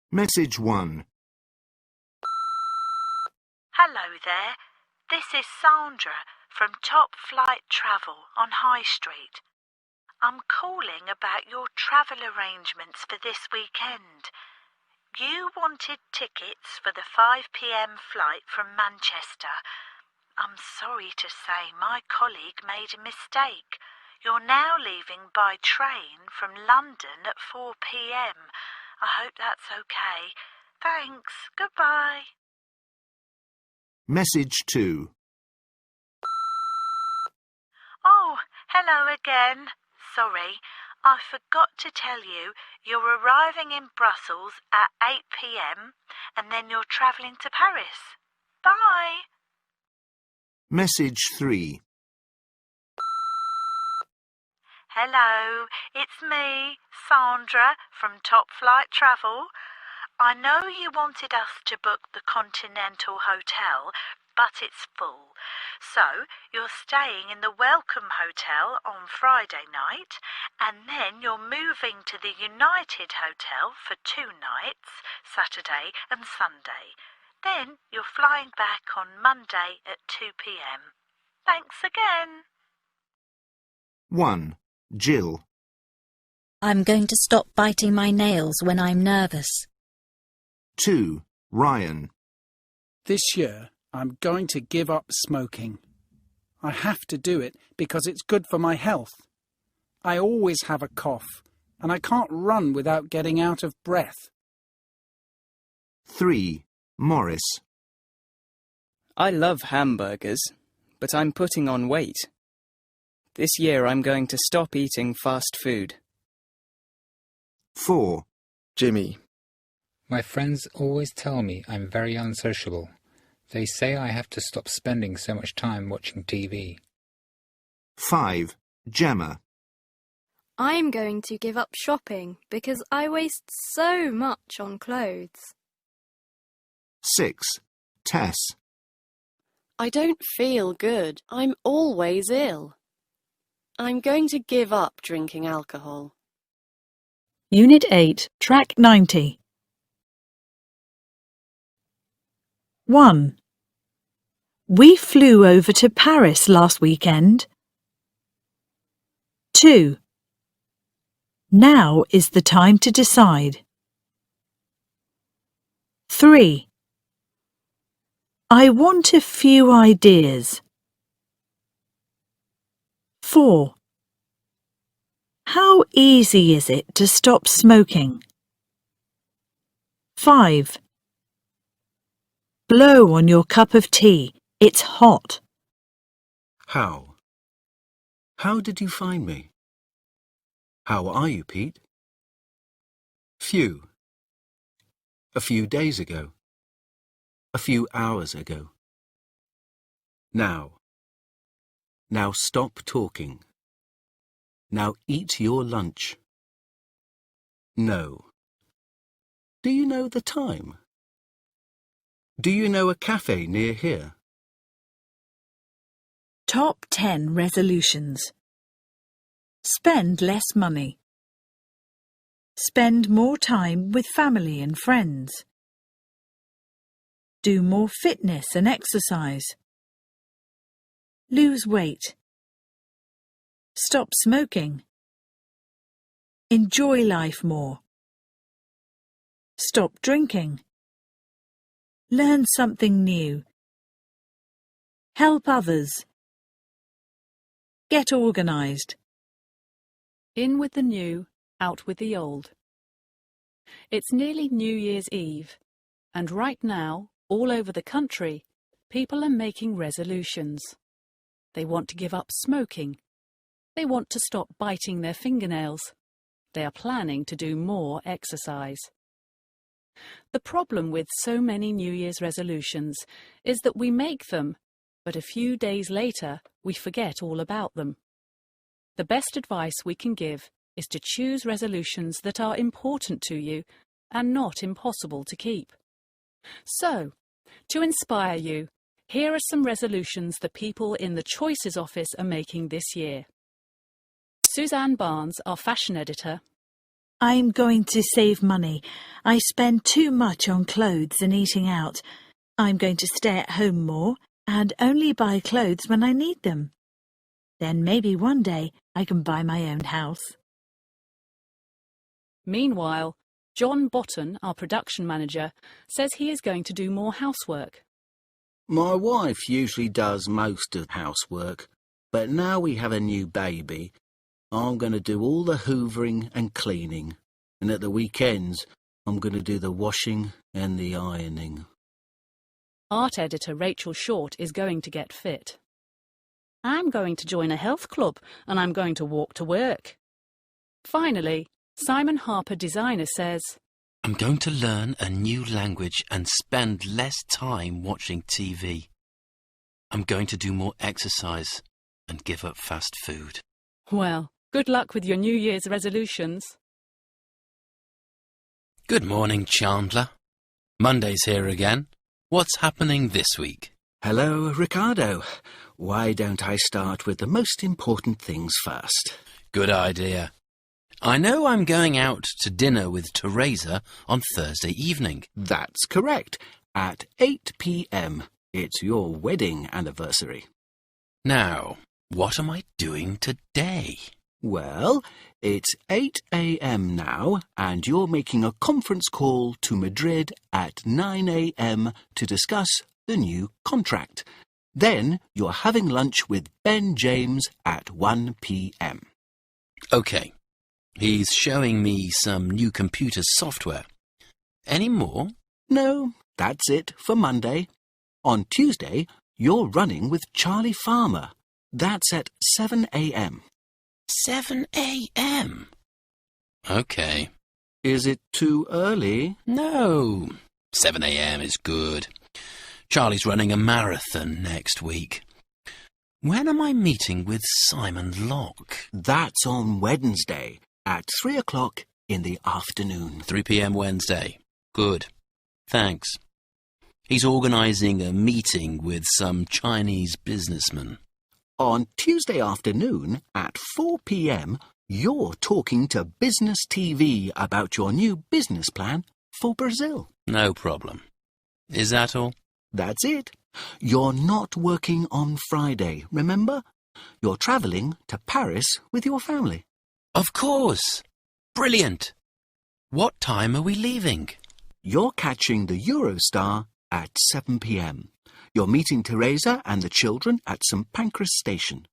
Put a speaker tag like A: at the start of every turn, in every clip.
A: Message 1.
B: Hello there, this is Sandra from Top Flight Travel on High Street. I'm calling about your travel arrangements for this weekend. You wanted tickets for the 5 p.m. flight from Manchester. I'm sorry to say my colleague made a mistake. You're now leaving by train from London at 4 p.m. I hope that's okay. Thanks, goodbye.
A: Message 2.
B: Oh, hello again. Sorry, I forgot to tell you you're arriving in Brussels at 8 p.m. and then you're travelling to Paris. Bye.
A: Message 3.
B: Hello, it's me, Sandra from Top Flight Travel. I know you wanted us to book the Continental Hotel, but it's full. So you're staying in the Welcome Hotel on Friday night, and then you're moving to the United Hotel for 2 nights, Saturday and Sunday. Then you're flying back on Monday at 2 p.m. Thanks again.
A: 1. Jill.
C: I'm going to stop biting my nails when I'm nervous.
A: 2. Ryan.
D: This year, I'm going to give up smoking. I have to do it because it's good for my health. I always have a cough, and I can't run without getting out of breath.
A: 3. Morris.
E: I love hamburgers, but I'm putting on weight. This year I'm going to stop eating fast food.
A: 4.
F: Jimmy.
G: My friends always tell me I'm very unsociable. They say I have to stop spending so much time watching TV.
A: 5. Gemma.
H: I'm going to give up shopping because I waste so much on clothes.
A: 6. Tess.
I: I don't feel good. I'm always ill. I'm going to give up drinking alcohol.
J: Unit 8, Track 90. 1. We flew over to Paris last weekend. 2. Now is the time to decide. 3. I want a few ideas. 4. How easy is it to stop smoking? 5. Blow on your cup of tea. It's hot.
K: How? How did you find me? How are you, Pete? Few. A few days ago. A few hours ago. Now. Now stop talking. Now eat your lunch. No. Do you know the time? Do you know a cafe near here?
J: Top 10 resolutions. Spend less money. Spend more time with family and friends. Do more fitness and exercise. Lose weight. Stop smoking. Enjoy life more. Stop drinking. Learn something new. Help others. Get organised.
L: In with the new, out with the old. It's nearly New Year's Eve, and right now, all over the country, people are making resolutions. They want to give up smoking. They want to stop biting their fingernails. They are planning to do more exercise. The problem with so many New Year's resolutions is that we make them, but a few days later we forget all about them. The best advice we can give is to choose resolutions that are important to you and not impossible to keep. So, to inspire you, here are some resolutions the people in the Choices office are making this year. Suzanne Barnes, our fashion editor,
J: I'm going to save money. I spend too much on clothes and eating out. I'm going to stay at home more and only buy clothes when I need them. Then maybe one day I can buy my own house.
L: Meanwhile, John Botton, our production manager, says he is going to do more housework.
K: My wife usually does most of the housework, but now we have a new baby, I'm going to do all the hoovering and cleaning, and at the weekends I'm going to do the washing and the ironing.
L: Art editor Rachel Short is going to get fit. I'm going to join a health club and I'm going to walk to work. Finally, Simon Harper designer says,
F: I'm going to learn a new language and spend less time watching TV. I'm going to do more exercise and give up fast food.
L: Well, good luck with your New Year's resolutions.
F: Good morning, Chandler. Monday's here again. What's happening this week?
K: Hello, Ricardo. Why don't I start with the most important things first?
F: Good idea. I know I'm going out to dinner with Teresa on Thursday evening.
K: That's correct. At 8 p.m. It's your wedding anniversary.
F: Now, what am I doing today?
K: Well, it's 8 a.m. now, and you're making a conference call to Madrid at 9 a.m. to discuss the new contract. Then you're having lunch with Ben James at 1 p.m.
F: OK. He's showing me some new computer software. Any more?
K: No, that's it for Monday. On Tuesday, you're running with Charlie Farmer. That's at 7 a.m.
F: 7 a.m. OK.
K: Is it too early?
F: No. 7 a.m. is good. Charlie's running a marathon next week. When am I meeting with Simon Locke?
K: That's on Wednesday at 3 o'clock in the afternoon.
F: 3 p.m. Wednesday. Good. Thanks. He's organising a meeting with some Chinese businessman.
K: On Tuesday afternoon at 4 p.m, you're talking to Business TV about your new business plan for Brazil.
F: No problem. Is that all?
K: That's it. You're not working on Friday, remember? You're travelling to Paris with your family.
F: Of course. Brilliant. What time are we leaving?
K: You're catching the Eurostar at 7 p.m. You're meeting Teresa and the children at St. Pancras Station.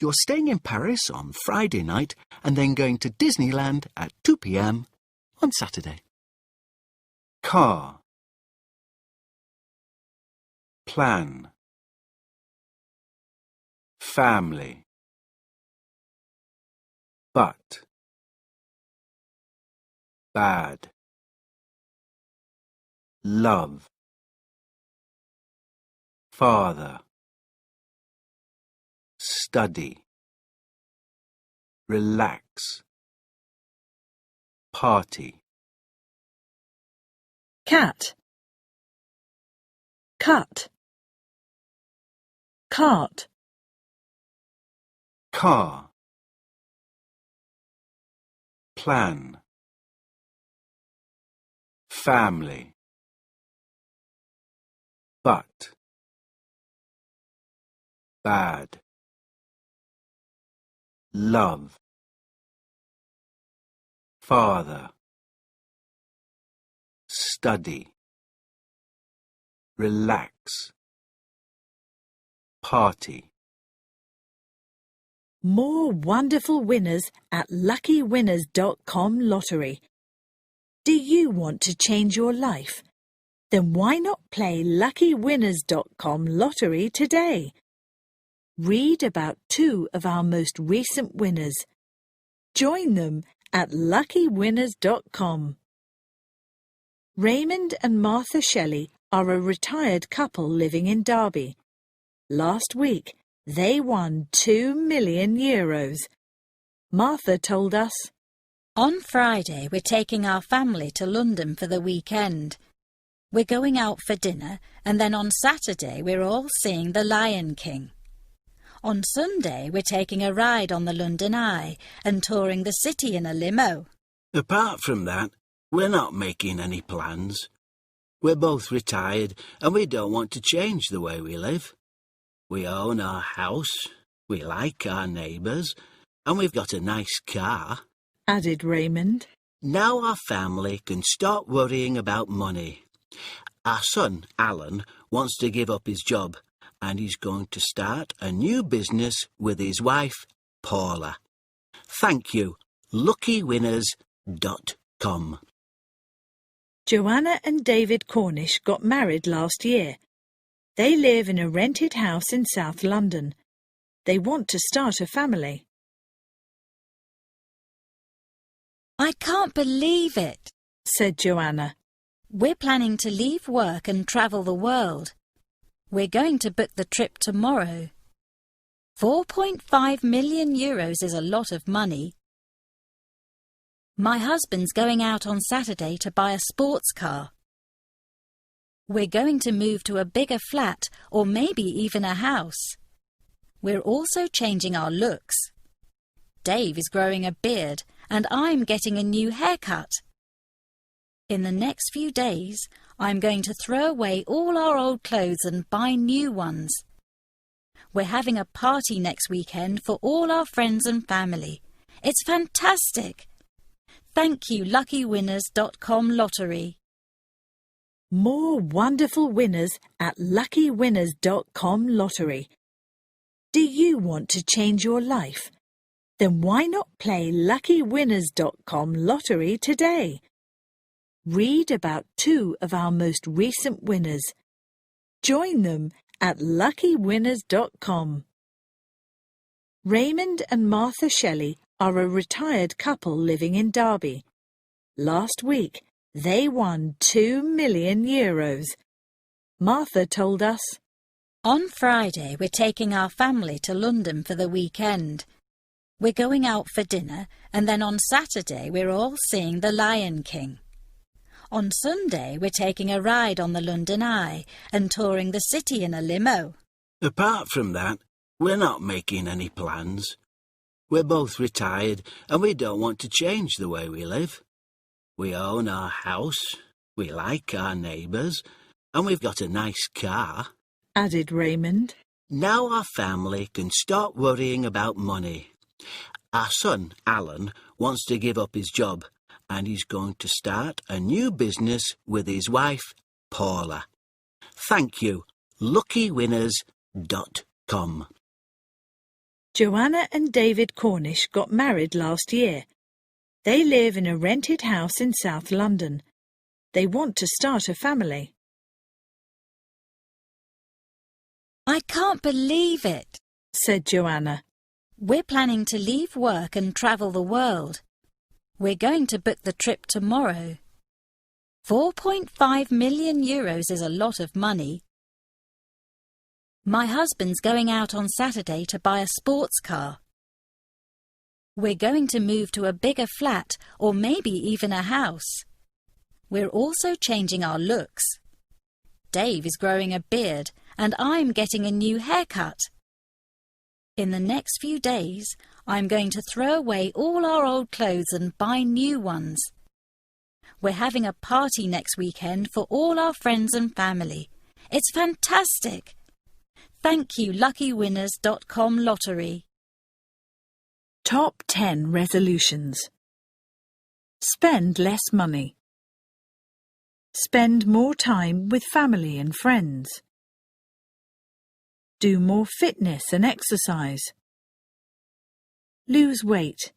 K: You're staying in Paris on Friday night and then going to Disneyland at 2 p.m. on Saturday. Car. Plan. Family. But. Bad. Love. Father. Study. Relax. Party.
J: Cat. Cut. Cart.
K: Car. Plan. Family. But. Bad. Love. Father. Study. Relax. Party.
J: More wonderful winners at luckywinners.com lottery. Do you want to change your life? Then why not play luckywinners.com lottery today? Read about 2 of our most recent winners. Join them at luckywinners.com. Raymond and Martha Shelley are a retired couple living in Derby. Last week, they won €2 million. Martha told us,
C: On Friday, we're taking our family to London for the weekend. We're going out for dinner, and then on Saturday we're all seeing The Lion King. On Sunday, we're taking a ride on the London Eye and touring the city in a limo.
K: Apart from that, we're not making any plans. We're both retired and we don't want to change the way we live. We own our house, we like our neighbours, and we've got a nice car,
J: added Raymond.
K: Now our family can stop worrying about money. Our son, Alan, wants to give up his job and he's going to start a new business with his wife, Paula. Thank you, luckywinners.com.
J: Joanna and David Cornish got married last year. They live in a rented house in South London. They want to start a family.
C: I can't believe it,
J: said Joanna.
C: We're planning to leave work and travel the world. We're going to book the trip tomorrow. 4.5 million euros is a lot of money. My husband's going out on Saturday to buy a sports car. We're going to move to a bigger flat or maybe even a house. We're also changing our looks. Dave is growing a beard and I'm getting a new haircut. In the next few days, I'm going to throw away all our old clothes and buy new ones. We're having a party next weekend for all our friends and family. It's fantastic! Thank you, luckywinners.com lottery.
J: More wonderful winners at luckywinners.com lottery. Do you want to change your life? Then why not play luckywinners.com lottery today? Read about 2 of our most recent winners. Join them at luckywinners.com. Raymond and Martha Shelley are a retired couple living in Derby. Last week, they won 2 million euros. Martha told us,
C: On Friday, we're taking our family to London for the weekend. We're going out for dinner, and then on Saturday we're all seeing The Lion King. On Sunday, we're taking a ride on the London Eye and touring the city in a limo.
K: Apart from that, we're not making any plans. We're both retired and we don't want to change the way we live. We own our house, we like our neighbours, and we've got a nice car,
J: added Raymond.
K: Now our family can stop worrying about money. Our son, Alan, wants to give up his job and he's going to start a new business with his wife, Paula. Thank you, luckywinners.com.
J: Joanna and David Cornish got married last year. They live in a rented house in South London. They want to start a family.
C: I can't believe it,
J: said Joanna.
C: We're planning to leave work and travel the world. We're going to book the trip tomorrow. 4.5 million euros is a lot of money. My husband's going out on Saturday to buy a sports car. We're going to move to a bigger flat or maybe even a house. We're also changing our looks. Dave is growing a beard and I'm getting a new haircut. In the next few days, I'm going to throw away all our old clothes and buy new ones. We're having a party next weekend for all our friends and family. It's fantastic! Thank you, luckywinners.com lottery.
J: Top 10 resolutions. Spend less money. Spend more time with family and friends. Do more fitness and exercise. Lose weight.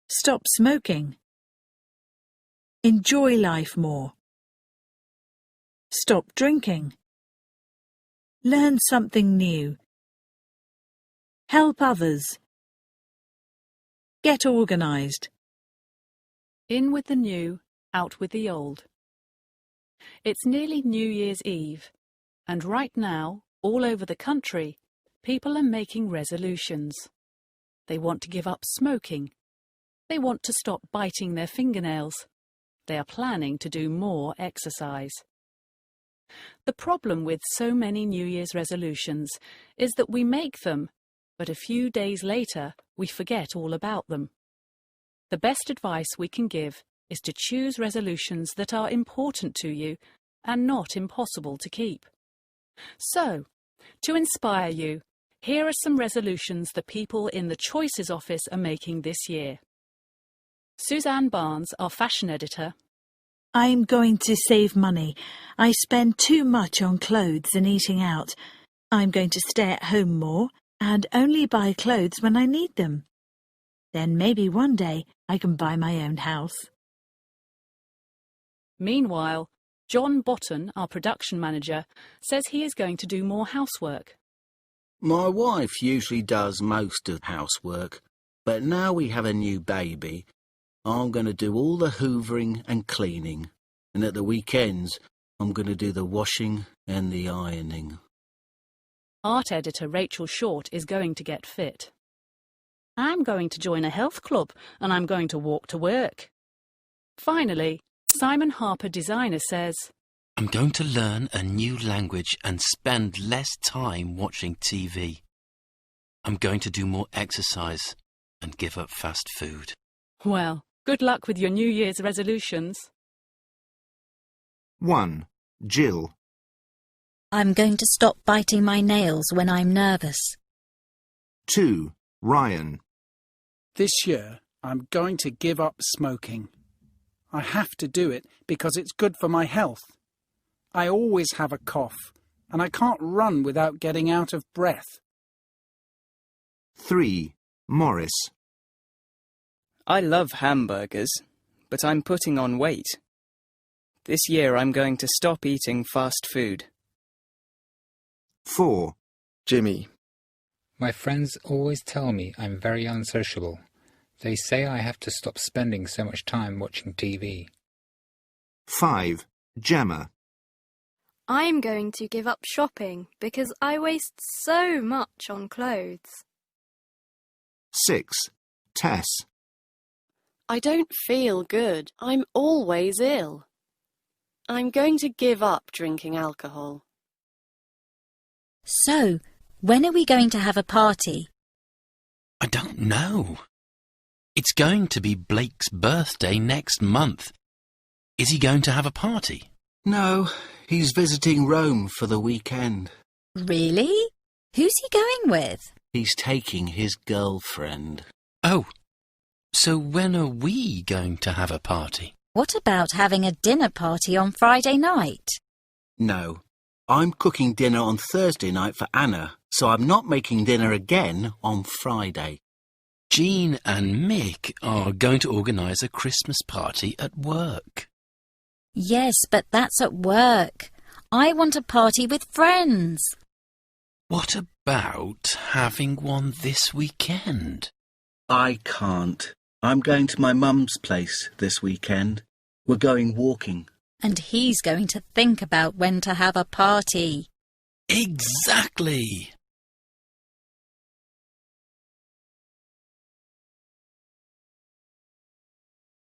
J: Stop smoking. Enjoy life more. Stop drinking. Learn something new. Help others. Get organised.
L: In with the new, out with the old. It's nearly New Year's Eve, and right now, all over the country, people are making resolutions. They want to give up smoking. They want to stop biting their fingernails. They are planning to do more exercise. The problem with so many New Year's resolutions is that we make them, but a few days later we forget all about them. The best advice we can give is to choose resolutions that are important to you and not impossible to keep. So, to inspire you, here are some resolutions the people in the Choices office are making this year. Suzanne Barnes, our fashion editor.
J: I'm going to save money. I spend too much on clothes and eating out. I'm going to stay at home more and only buy clothes when I need them. Then maybe one day I can buy my own house.
L: Meanwhile, John Botton, our production manager, says he is going to do more housework.
K: My wife usually does most of the housework, but now we have a new baby, I'm going to do all the hoovering and cleaning, and at the weekends I'm going to do the washing and the ironing.
L: Art editor Rachel Short is going to get fit. I'm going to join a health club and I'm going to walk to work. Finally, Simon Harper designer says,
F: I'm going to learn a new language and spend less time watching TV. I'm going to do more exercise and give up fast food.
L: Well, good luck with your New Year's resolutions.
A: 1. Jill.
C: I'm going to stop biting my nails when I'm nervous.
A: 2. Ryan.
D: This year, I'm going to give up smoking. I have to do it because it's good for my health. I always have a cough, and I can't run without getting out of breath.
A: 3. Morris.
E: I love hamburgers, but I'm putting on weight. This year I'm going to stop eating fast food.
A: 4.
M: Jimmy.
G: My friends always tell me I'm very unsociable. They say I have to stop spending so much time watching TV.
A: 5. Gemma.
H: I'm going to give up shopping because I waste so much on clothes.
A: 6. Tess.
I: I don't feel good. I'm always ill. I'm going to give up drinking alcohol.
C: So, when are we going to have a party?
F: I don't know. It's going to be Blake's birthday next month. Is he going to have a party?
K: No, he's visiting Rome for the weekend.
C: Really? Who's he going with?
K: He's taking his girlfriend.
F: Oh, so when are we going to have a party?
C: What about having a dinner party on Friday night?
K: No, I'm cooking dinner on Thursday night for Anna, so I'm not making dinner again on Friday.
F: Jean and Mick are going to organise a Christmas party at work.
C: Yes, but that's at work. I want a party with friends.
F: What about having one this weekend?
K: I can't. I'm going to my mum's place this weekend. We're going walking.
C: And he's going to think about when to have a party.
F: Exactly.